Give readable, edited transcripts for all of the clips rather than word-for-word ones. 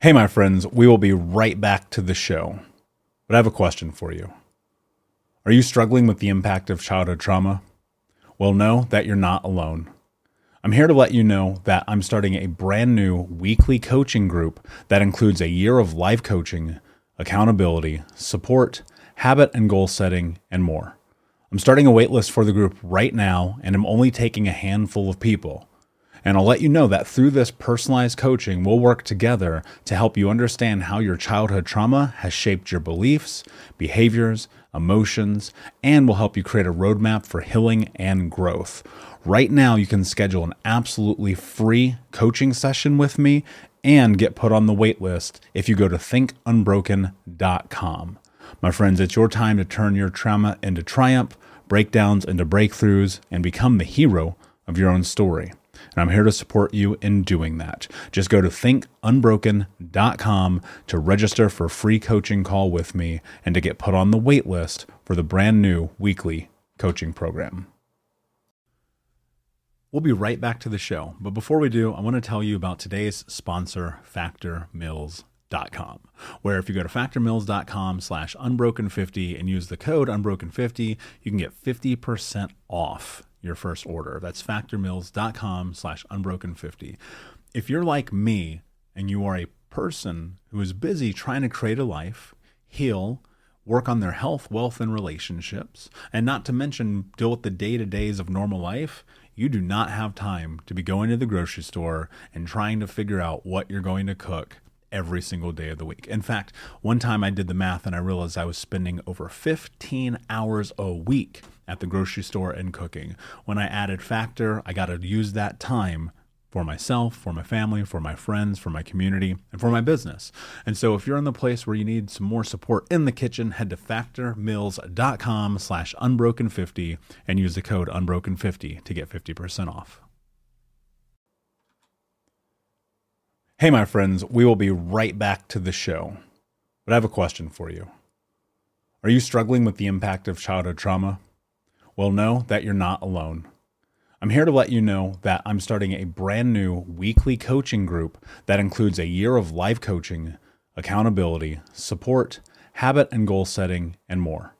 Hey, my friends, we will be right back to the show. But I have a question for you. Are you struggling with the impact of childhood trauma? Well, know that you're not alone. I'm here to let you know that I'm starting a brand new weekly coaching group that includes a year of life coaching, accountability, support, habit and goal setting, and more. I'm starting a waitlist for the group right now, and I'm only taking a handful of people. And I'll let you know that through this personalized coaching, we'll work together to help you understand how your childhood trauma has shaped your beliefs, behaviors, emotions, and will help you create a roadmap for healing and growth. Right now, you can schedule an absolutely free coaching session with me and get put on the wait list if you go to thinkunbroken.com. My friends, it's your time to turn your trauma into triumph, breakdowns into breakthroughs, and become the hero of your own story. And I'm here to support you in doing that. Just go to thinkunbroken.com to register for a free coaching call with me and to get put on the wait list for the brand new weekly coaching program. We'll be right back to the show. But before we do, I want to tell you about today's sponsor, factormeals.com, where if you go to factormeals.com/unbroken50 and use the code unbroken50, you can get 50% off your first order. That's factormeals.com/unbroken50. If you're like me and you are a person who is busy trying to create a life, heal, work on their health, wealth, and relationships, and not to mention deal with the day-to-days of normal life, you do not have time to be going to the grocery store and trying to figure out what you're going to cook every single day of the week. In fact, one time I did the math and I realized I was spending over 15 hours a week at the grocery store and cooking. When I added Factor, I got to use that time for myself, for my family, for my friends, for my community, and for my business. And so if you're in the place where you need some more support in the kitchen, head to factormeals.com/unbroken50 and use the code unbroken50 to get 50% off. Hey, my friends, we will be right back to the show. But I have a question for you. Are you struggling with the impact of childhood trauma? Well, know that you're not alone. I'm here to let you know that I'm starting a brand new weekly coaching group that includes a year of life coaching, accountability, support, habit and goal setting, and more.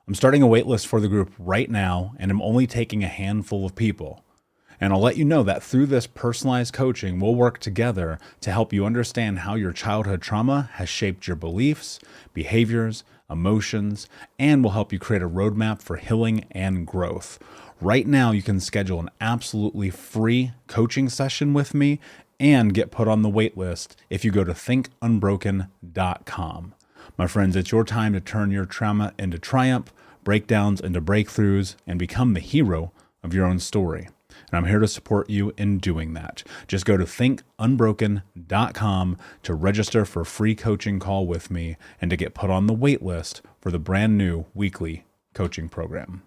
I'm starting a waitlist for the group right now, and I'm only taking a handful of people. And I'll let you know that through this personalized coaching, we'll work together to help you understand how your childhood trauma has shaped your beliefs, behaviors, emotions, and will help you create a roadmap for healing and growth. Right now, you can schedule an absolutely free coaching session with me and get put on the wait list if you go to thinkunbroken.com. My friends, it's your time to turn your trauma into triumph, breakdowns into breakthroughs, and become the hero of your own story. And I'm here to support you in doing that. Just go to thinkunbroken.com to register for a free coaching call with me and to get put on the wait list for the brand new weekly coaching program.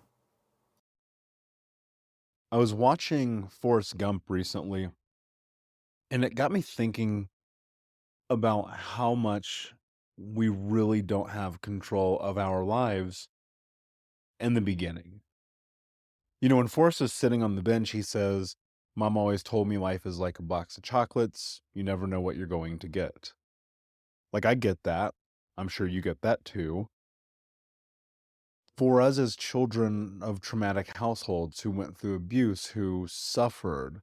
I was watching Forrest Gump recently, and it got me thinking about how much we really don't have control of our lives in the beginning. You know, when Forrest is sitting on the bench, he says, "Mom always told me life is like a box of chocolates. You never know what you're going to get." Like, I get that. I'm sure you get that too. For us as children of traumatic households who went through abuse, who suffered,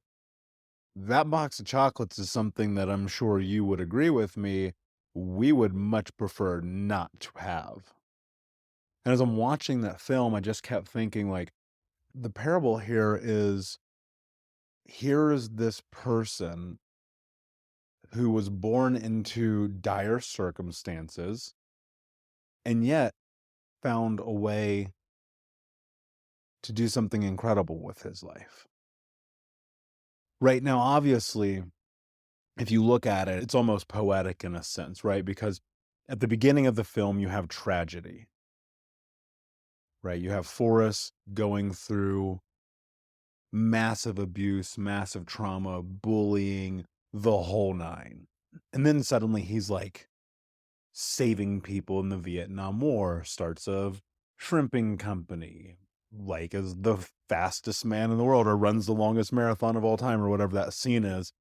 that box of chocolates is something that I'm sure you would agree with me, we would much prefer not to have. And as I'm watching that film, I just kept thinking, like, the parable here is this person who was born into dire circumstances and yet found a way to do something incredible with his life. Right now, obviously, if you look at it, it's almost poetic in a sense, right? Because at the beginning of the film, you have tragedy, right? You have Forrest going through massive abuse, massive trauma, bullying, the whole nine. And then suddenly he's like saving people in the Vietnam War, starts a shrimping company, like is the fastest man in the world or runs the longest marathon of all time or whatever that scene is,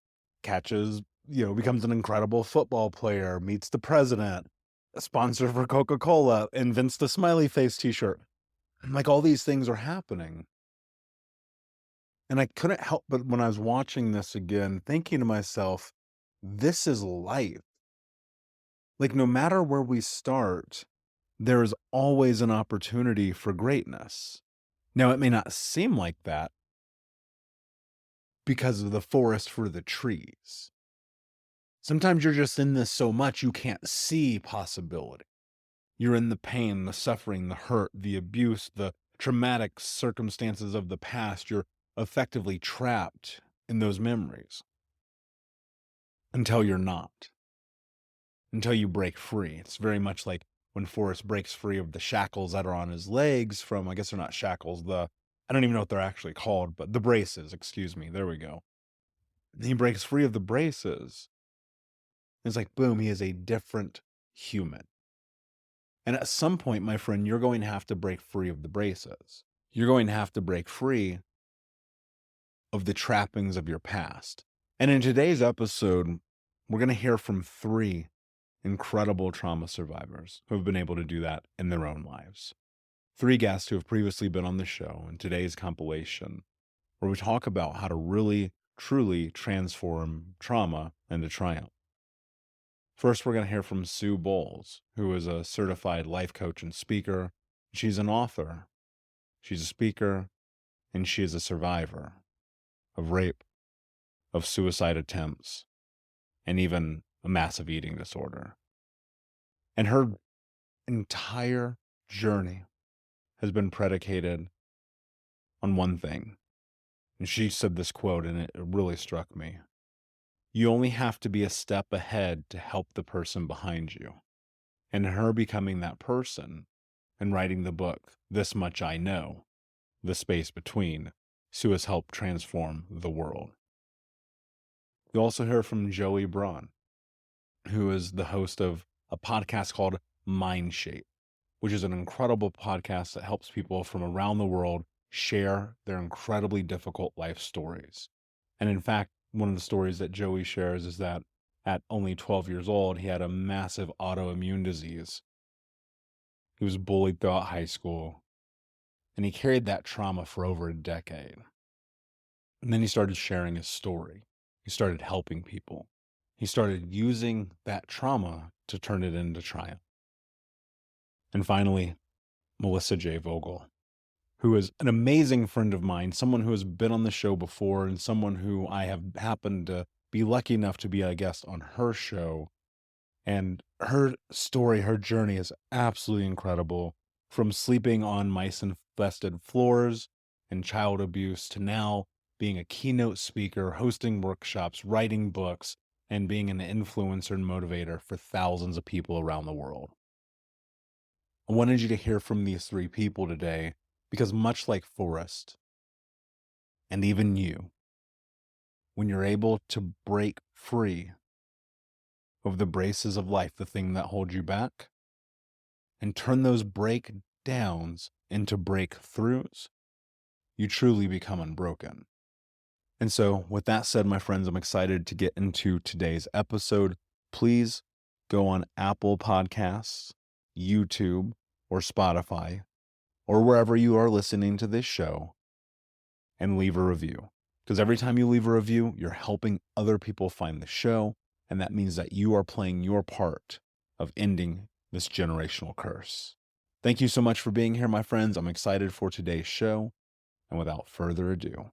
catches becomes an incredible football player, meets the president, a sponsor for Coca-Cola, invents the smiley face t-shirt. And like all these things are happening. And I couldn't help but when I was watching this again, thinking to myself, this is life. Like no matter where we start, there is always an opportunity for greatness. Now, it may not seem like that because of the forest for the trees. Sometimes you're just in this so much you can't see possibility. You're in the pain, the suffering, the hurt, the abuse, the traumatic circumstances of the past. You're effectively trapped in those memories until you're not, until you break free. It's very much like when Forrest breaks free of the shackles that are on his legs from, I guess they're not shackles, I don't even know what they're actually called, but the braces, excuse me. There we go. He breaks free of the braces. It's like, boom, he is a different human. And at some point, my friend, you're going to have to break free of the braces. You're going to have to break free of the trappings of your past. And in today's episode, we're going to hear from 3 incredible trauma survivors who have been able to do that in their own lives. 3 guests who have previously been on the show in today's compilation, where we talk about how to really, truly transform trauma into triumph. First, we're going to hear from Sue Bowles, who is a certified life coach and speaker. She's an author, she's a speaker, and she is a survivor of rape, of suicide attempts, and even a massive eating disorder. And her entire journey has been predicated on one thing. And she said this quote, and it really struck me. You only have to be a step ahead to help the person behind you. And her becoming that person and writing the book, This Much I Know, The Space Between, Sue has helped transform the world. You also hear from Joey Braun, who is the host of a podcast called Mind Shape, which is an incredible podcast that helps people from around the world share their incredibly difficult life stories. And in fact, one of the stories that Joey shares is that at only 12 years old, he had a massive autoimmune disease. He was bullied throughout high school, and he carried that trauma for over a decade. And then he started sharing his story. He started helping people. He started using that trauma to turn it into triumph. And finally, Mallissa J Vogel, who is an amazing friend of mine, someone who has been on the show before, and someone who I have happened to be lucky enough to be a guest on her show. And her story, her journey is absolutely incredible. From sleeping on mice-infested floors and child abuse to now being a keynote speaker, hosting workshops, writing books, and being an influencer and motivator for thousands of people around the world. I wanted you to hear from these 3 people today because much like Forrest, and even you, when you're able to break free of the braces of life, the thing that holds you back, and turn those breakdowns into breakthroughs, you truly become unbroken. And so, with that said, my friends, I'm excited to get into today's episode. Please go on Apple Podcasts, YouTube, or Spotify, or wherever you are listening to this show, and leave a review. Because every time you leave a review, you're helping other people find the show, and that means that you are playing your part of ending this generational curse. Thank you so much for being here, my friends. I'm excited for today's show, and without further ado,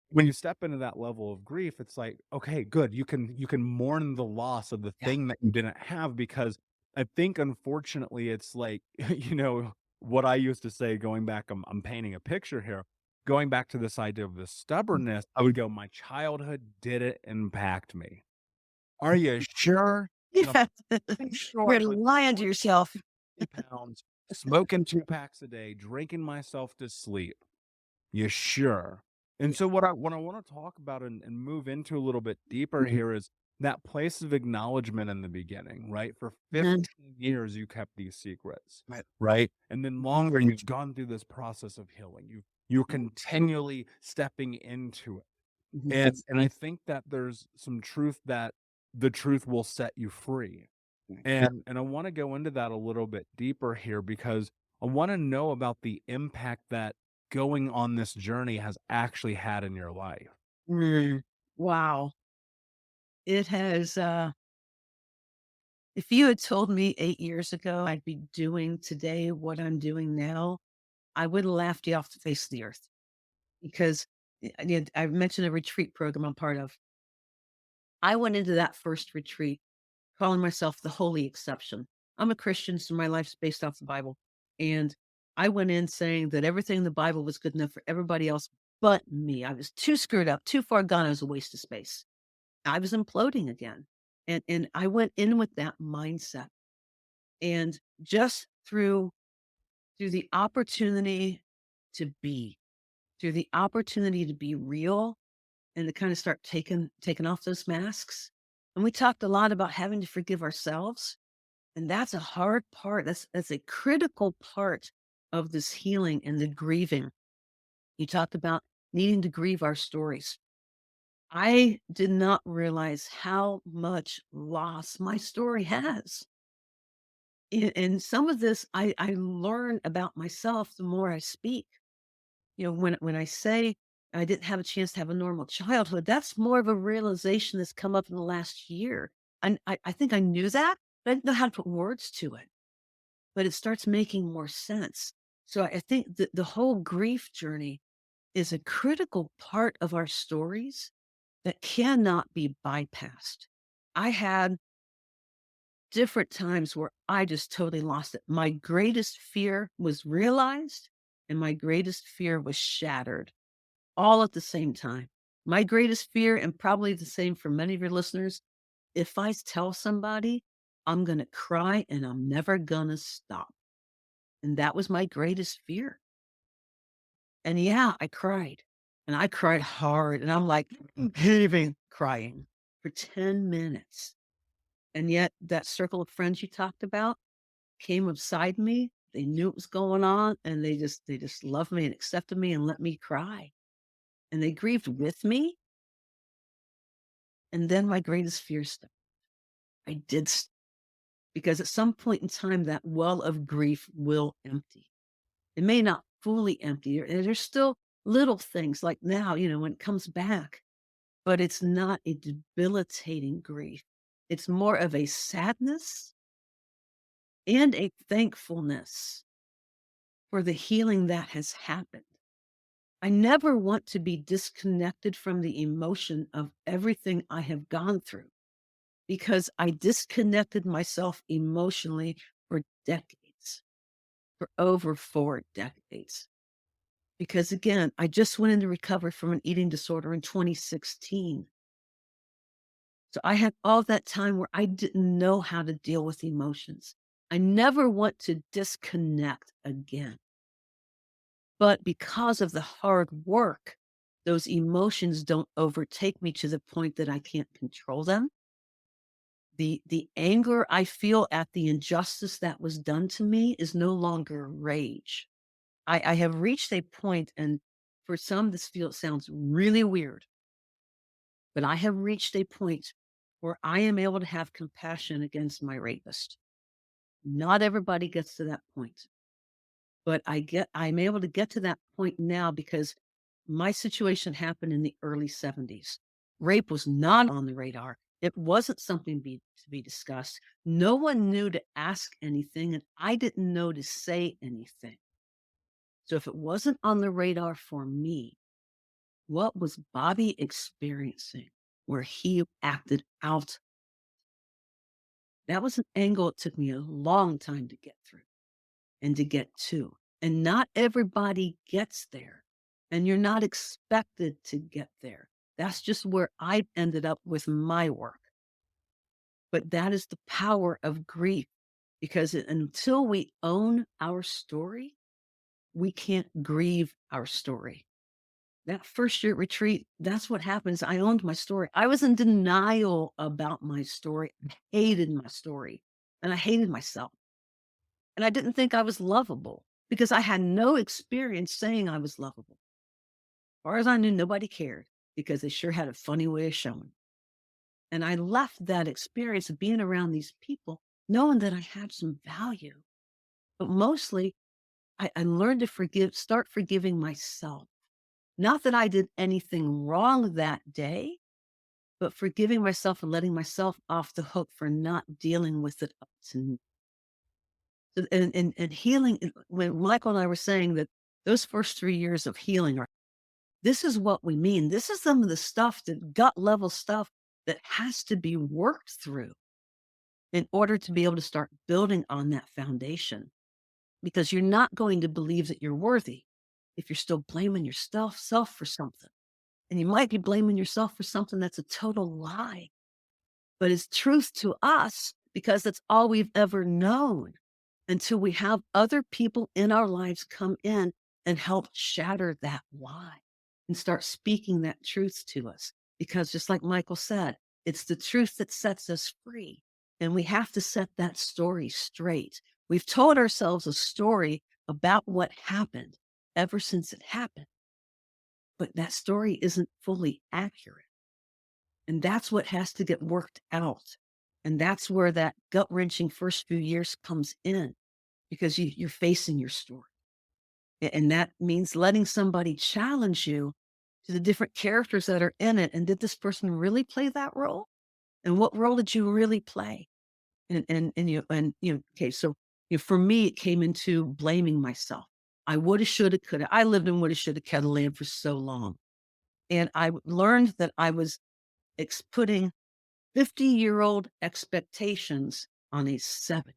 when you step into that level of grief, it's like, okay, good. You can mourn the loss of the thing that you didn't have, because I think unfortunately it's like, what I used to say, going back, I'm painting a picture here, going back to this idea of the stubbornness, I would go, my childhood didn't impact me. Are you sure? Yeah. Sure. You're lying to yourself. 50 pounds, smoking 2 packs a day, drinking myself to sleep. You sure? And so what I want to talk about and move into a little bit deeper here is that place of acknowledgement in the beginning, right? For 15 years, you kept these secrets, right? And then longer, you've gone through this process of healing. You're continually stepping into it. Yes. And I think that there's some truth that the truth will set you free. Right. And I want to go into that a little bit deeper here because I want to know about the impact that going on this journey has actually had in your life. Mm. Wow. It has, if you had told me 8 years ago I'd be doing today what I'm doing now, I would have laughed you off the face of the earth because I mentioned a retreat program I'm part of. I went into that first retreat calling myself the holy exception. I'm a Christian, so my life's based off the Bible. And I went in saying that everything in the Bible was good enough for everybody else but me. I was too screwed up, too far gone. I was a waste of space. I was imploding again. And I went in with that mindset. And just through the opportunity to be, through the opportunity to be real and to kind of start taking off those masks. And we talked a lot about having to forgive ourselves. And that's a hard part. That's a critical part of this healing and the grieving. You talked about needing to grieve our stories. I did not realize how much loss my story has. And some of this I learn about myself the more I speak. When I say I didn't have a chance to have a normal childhood, that's more of a realization that's come up in the last year. And I think I knew that, but I didn't know how to put words to it. But it starts making more sense. So I think the whole grief journey is a critical part of our stories that cannot be bypassed. I had different times where I just totally lost it. My greatest fear was realized and my greatest fear was shattered all at the same time. My greatest fear, and probably the same for many of your listeners, if I tell somebody, I'm going to cry and I'm never going to stop. And that was my greatest fear. And yeah, I cried and I cried hard and I'm like heaving crying for 10 minutes. And yet that circle of friends you talked about came beside me. They knew what was going on and they just loved me and accepted me and let me cry. And they grieved with me. And then my greatest fear stopped. I did because at some point in time that well of grief will empty. It may not fully empty. There's still little things like now, when it comes back, but it's not a debilitating grief. It's more of a sadness and a thankfulness for the healing that has happened. I never want to be disconnected from the emotion of everything I have gone through because I disconnected myself emotionally for decades, for over 4 decades. Because again, I just went into recovery from an eating disorder in 2016. So I had all that time where I didn't know how to deal with emotions. I never want to disconnect again. But because of the hard work, those emotions don't overtake me to the point that I can't control them. The anger I feel at the injustice that was done to me is no longer rage. I have reached a point, and for some, sounds really weird, but I have reached a point where I am able to have compassion against my rapist. Not everybody gets to that point, but I'm able to get to that point now because my situation happened in the early 70s. Rape was not on the radar. It wasn't something to be discussed. No one knew to ask anything, and I didn't know to say anything. So if it wasn't on the radar for me, what was Bobby experiencing where he acted out? That was an angle it took me a long time to get through and to get to. And not everybody gets there. And you're not expected to get there. That's just where I ended up with my work. But that is the power of grief because until we own our story, we can't grieve our story. That first year at retreat, that's what happens. I owned my story. I was in denial about my story. I hated my story and I hated myself. And I didn't think I was lovable because I had no experience saying I was lovable. As far as I knew, nobody cared. because they sure had a funny way of showing. And I left that experience of being around these people knowing that I had some value. But mostly, I learned to start forgiving myself. Not that I did anything wrong that day, but forgiving myself and letting myself off the hook for not dealing with it up to and healing. When Michael and I were saying that those first 3 years of healing are, this is what we mean. This is some of the stuff, the gut level stuff that has to be worked through in order to be able to start building on that foundation, because you're not going to believe that you're worthy if you're still blaming yourself for something. And you might be blaming yourself for something that's a total lie, but it's truth to us because that's all we've ever known until we have other people in our lives come in and help shatter that lie and start speaking that truth to us. Because just like Michael said, it's the truth that sets us free. And we have to set that story straight. We've told ourselves a story about what happened ever since it happened, but that story isn't fully accurate. And that's what has to get worked out. And that's where that gut wrenching first few years comes in, because you're facing your story. And that means letting somebody challenge you to the different characters that are in it. And did this person really play that role? And what role did you really play? Okay, so for me, it came into blaming myself. I woulda, shoulda, coulda. I lived in woulda, shoulda, coulda land for so long. And I learned that I was putting 50-year-old expectations on a 7.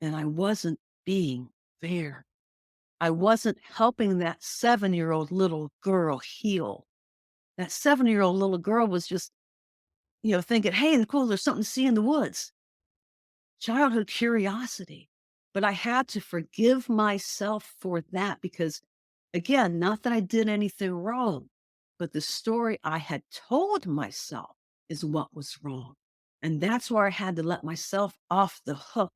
And I wasn't being fair. I wasn't helping that 7-year-old little girl heal. That 7-year-old little girl was just, thinking, hey, cool, there's something to see in the woods. Childhood curiosity. But I had to forgive myself for that because, again, not that I did anything wrong, but the story I had told myself is what was wrong. And that's where I had to let myself off the hook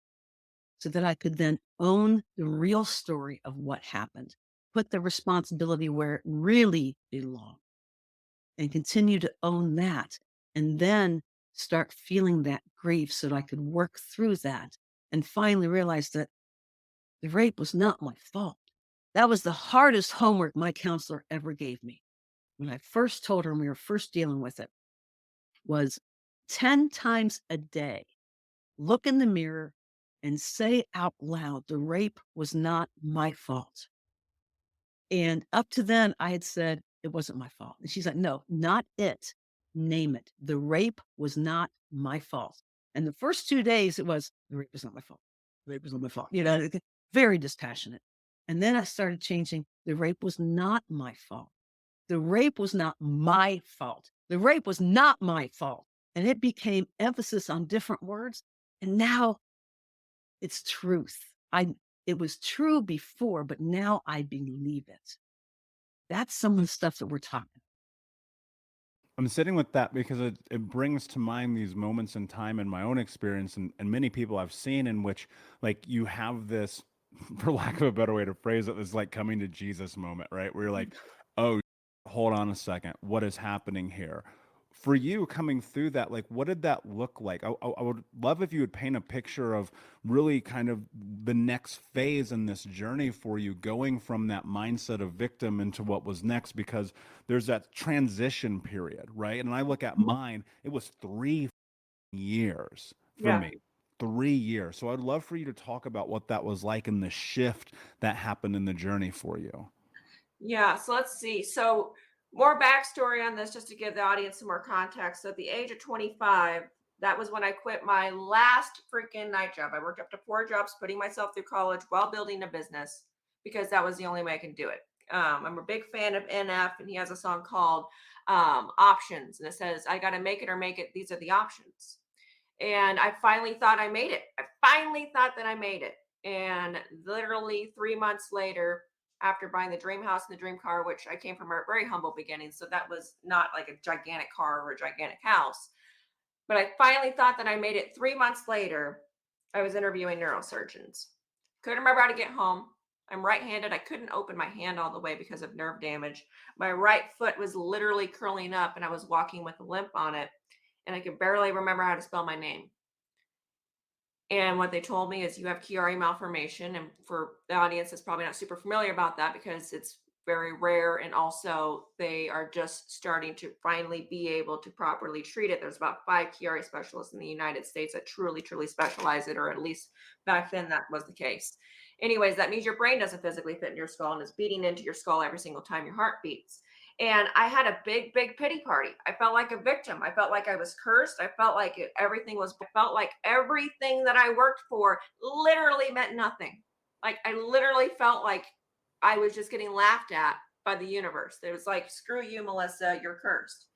so that I could then own the real story of what happened, put the responsibility where it really belonged, and continue to own that. And then start feeling that grief so that I could work through that and finally realize that the rape was not my fault. That was the hardest homework my counselor ever gave me. When I first told her, and we were first dealing with it, was 10 times a day, look in the mirror and say out loud, the rape was not my fault. And up to then, I had said, it wasn't my fault. And she's like, no, not it. Name it. The rape was not my fault. And the first 2 days, it was, the rape was not my fault. The rape was not my fault. Very dispassionate. And then I started changing, the rape was not my fault. The rape was not my fault. The rape was not my fault. And it became emphasis on different words. And now it's truth. It was true before, but now I believe it. That's some of the stuff that we're talking. I'm sitting with that because it brings to mind these moments in time in my own experience and many people I've seen in which like you have this, for lack of a better way to phrase it, is like coming to Jesus moment, right? Where you're like, oh, hold on a second, what is happening here? For you coming through that, like, what did that look like? I would love if you would paint a picture of really kind of the next phase in this journey for you, going from that mindset of victim into what was next, because there's that transition period, right? And I look at mine, it was 3 years for Yeah. me. 3 years. So I'd love for you to talk about what that was like and the shift that happened in the journey for you. Yeah. So let's see. So more backstory on this, just to give the audience some more context. So at the age of 25, that was when I quit my last freaking night job. I worked up to 4 jobs, putting myself through college while building a business because that was the only way I can do it. I'm a big fan of NF, and he has a song called Options. And it says, I got to make it or make it. These are the options. And I finally thought I made it. I finally thought that I made it. And literally 3 months later, after buying the dream house and the dream car, which I came from a very humble beginning. So that was not like a gigantic car or a gigantic house. But I finally thought that I made it. 3 months later, I was interviewing neurosurgeons. Couldn't remember how to get home. I'm right-handed. I couldn't open my hand all the way because of nerve damage. My right foot was literally curling up and I was walking with a limp on it. And I could barely remember how to spell my name. And what they told me is you have Chiari malformation. And for the audience that's probably not super familiar about that because it's very rare. And also they are just starting to finally be able to properly treat it. There's about 5 Chiari specialists in the United States that truly, truly specialize it, or at least back then that was the case. Anyways, that means your brain doesn't physically fit in your skull and is beating into your skull every single time your heart beats. And I had a big, big pity party. I felt like a victim. I felt like I was cursed. I felt like I felt like everything that I worked for literally meant nothing. Like I literally felt like I was just getting laughed at by the universe. It was like, screw you, Mallissa, you're cursed.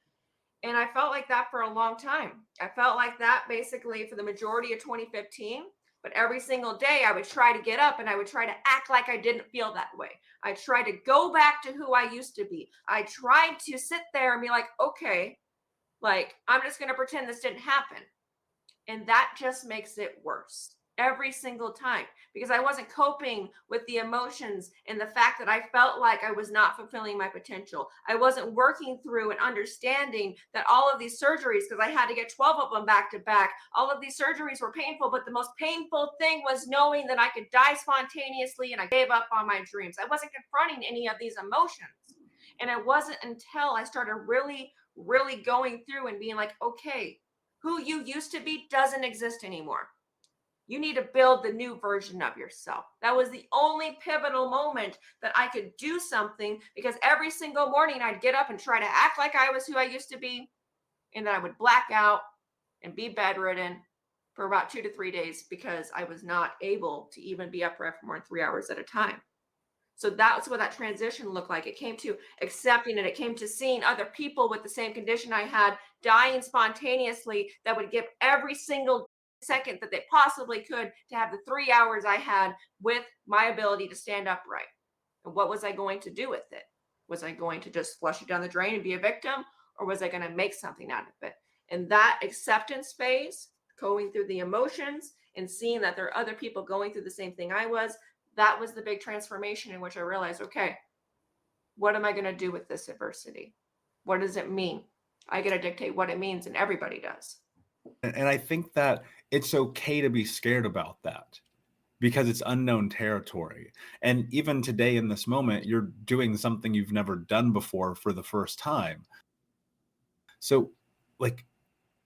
And I felt like that for a long time. I felt like that basically for the majority of 2015. But every single day I would try to get up and I would try to act like I didn't feel that way. I tried to go back to who I used to be. I tried to sit there and be like, okay, like I'm just going to pretend this didn't happen. And that just makes it worse every single time because I wasn't coping with the emotions and the fact that I felt like I was not fulfilling my potential. I wasn't working through and understanding that all of ththese surgeries, because I had to get 12 of them back to back, all of these surgeries were painful, but the most painful thing was knowing that I could die spontaneously and I gave up on my dreams. I wasn't confronting any of these emotions. And it wasn't until I started really, really going through and being like, okay, who you used to be doesn't exist anymore. You need to build the new version of yourself. That was the only pivotal moment that I could do something because every single morning I'd get up and try to act like I was who I used to be. And then I would black out and be bedridden for about 2 to 3 days because I was not able to even be upright for more than 3 hours at a time. So that's what that transition looked like. It came to accepting it. It came to seeing other people with the same condition I had dying spontaneously that would give every single second that they possibly could to have the 3 hours I had with my ability to stand upright. And what was I going to do with it? Was I going to just flush it down the drain and be a victim? Or was I going to make something out of it? And that acceptance phase, going through the emotions and seeing that there are other people going through the same thing I was, that was the big transformation in which I realized, okay, what am I going to do with this adversity? What does it mean? I get to dictate what it means, and everybody does. And I think that it's okay to be scared about that because it's unknown territory. And even today in this moment, you're doing something you've never done before for the first time. So, like,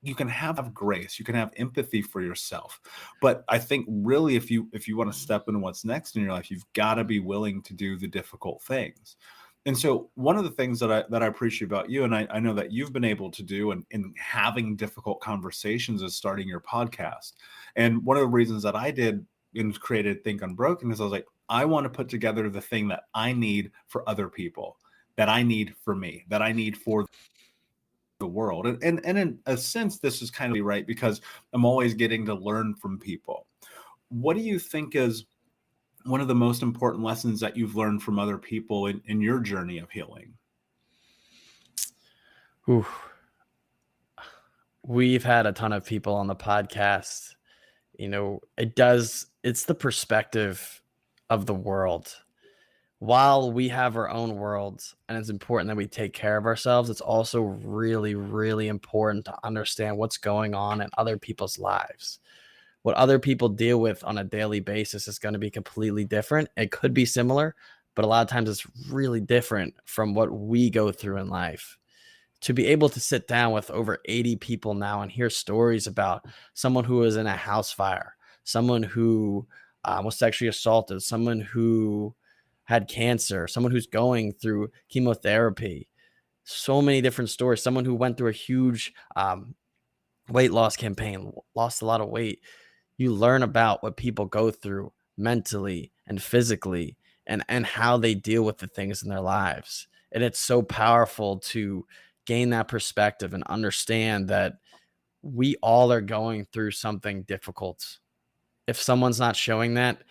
you can have grace, you can have empathy for yourself, but I think really if you want to step into what's next in your life, you've got to be willing to do the difficult things. And so one of the things that I appreciate about you, and I know that you've been able to do in having difficult conversations, is starting your podcast. And one of the reasons that I did and created Think Unbroken is I was like, I want to put together the thing that I need for other people, that I need for me, that I need for the world. And in a sense, this is kind of right because I'm always getting to learn from people. What do you think is one of the most important lessons that you've learned from other people in your journey of healing? Ooh. We've had a ton of people on the podcast. You know, it's the perspective of the world. While we have our own worlds and it's important that we take care of ourselves, it's also really, really important to understand what's going on in other people's lives. What other people deal with on a daily basis is going to be completely different. It could be similar, but a lot of times it's really different from what we go through in life. To be able to sit down with over 80 people now and hear stories about someone who was in a house fire, someone who was sexually assaulted, someone who had cancer, someone who's going through chemotherapy, so many different stories, someone who went through a huge weight loss campaign, lost a lot of weight. You learn about what people go through mentally and physically and how they deal with the things in their lives. And it's so powerful to gain that perspective and understand that we all are going through something difficult. If someone's not showing that,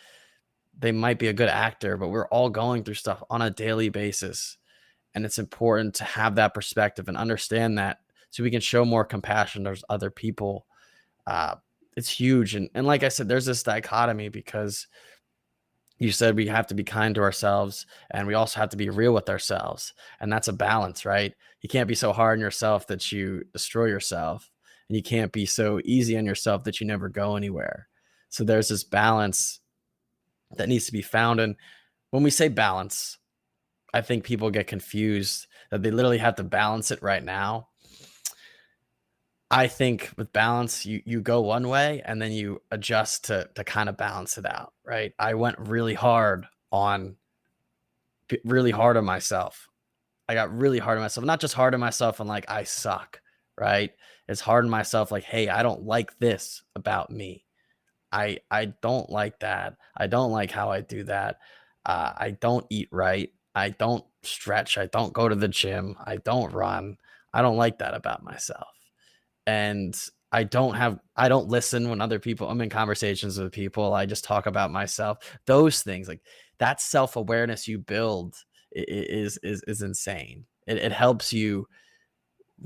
they might be a good actor, but we're all going through stuff on a daily basis. And it's important to have that perspective and understand that so we can show more compassion towards other people. It's huge. And like I said, there's this dichotomy because You said we have to be kind to ourselves, and we also have to be real with ourselves. And that's a balance, right? You can't be so hard on yourself that you destroy yourself. And you can't be so easy on yourself that you never go anywhere. So there's this balance that needs to be found. And when we say balance, I think people get confused that they literally have to balance it right now. I think with balance, you go one way and then you adjust to kind of balance it out, right? I went really hard on myself. I got really hard on myself, not just hard on myself and like I suck, right? It's hard on myself like, hey, I don't like this about me. I don't like that. I don't like how I do that. I don't eat right. I don't stretch. I don't go to the gym. I don't run. I don't like that about myself. And I don't listen when other people, I'm in conversations with people. I just talk about myself. Those things, like that self-awareness you build is insane. It helps you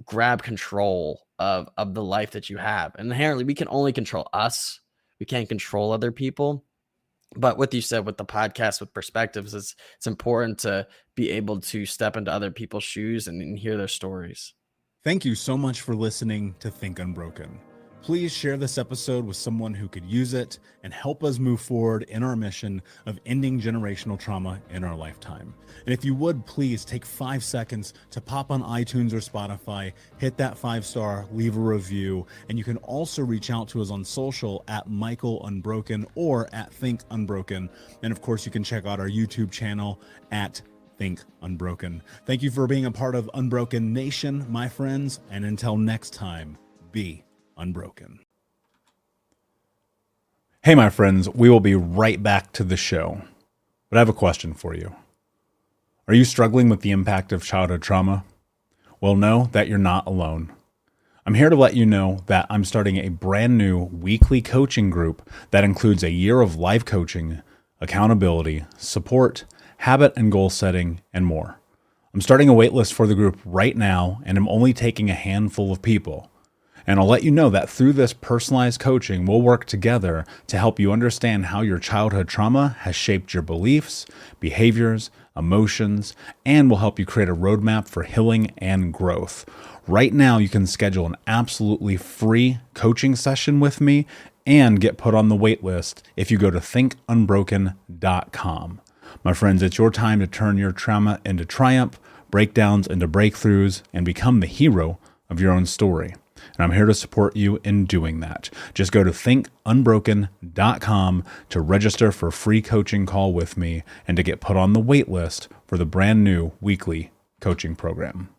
grab control of the life that you have. And inherently, we can only control us. We can't control other people. But what you said with the podcast, with perspectives, it's important to be able to step into other people's shoes and hear their stories. Thank you so much for listening to Think Unbroken. Please share this episode with someone who could use it and help us move forward in our mission of ending generational trauma in our lifetime. And if you would, please take 5 seconds to pop on iTunes or Spotify, hit that 5-star, leave a review, and you can also reach out to us on social at Michael Unbroken or at Think Unbroken. And of course, you can check out our YouTube channel at Think Unbroken. Thank you for being a part of Unbroken Nation, my friends, and until next time, be unbroken. Hey, my friends, we will be right back to the show, but I have a question for you. Are you struggling with the impact of childhood trauma? Well, know that you're not alone. I'm here to let you know that I'm starting a brand new weekly coaching group that includes a year of live coaching, accountability, support, habit and goal setting, and more. I'm starting a waitlist for the group right now, and I'm only taking a handful of people. And I'll let you know that through this personalized coaching, we'll work together to help you understand how your childhood trauma has shaped your beliefs, behaviors, emotions, and will help you create a roadmap for healing and growth. Right now, you can schedule an absolutely free coaching session with me and get put on the waitlist if you go to thinkunbroken.com. My friends, it's your time to turn your trauma into triumph, breakdowns into breakthroughs, and become the hero of your own story. And I'm here to support you in doing that. Just go to thinkunbroken.com to register for a free coaching call with me and to get put on the wait list for the brand new weekly coaching program.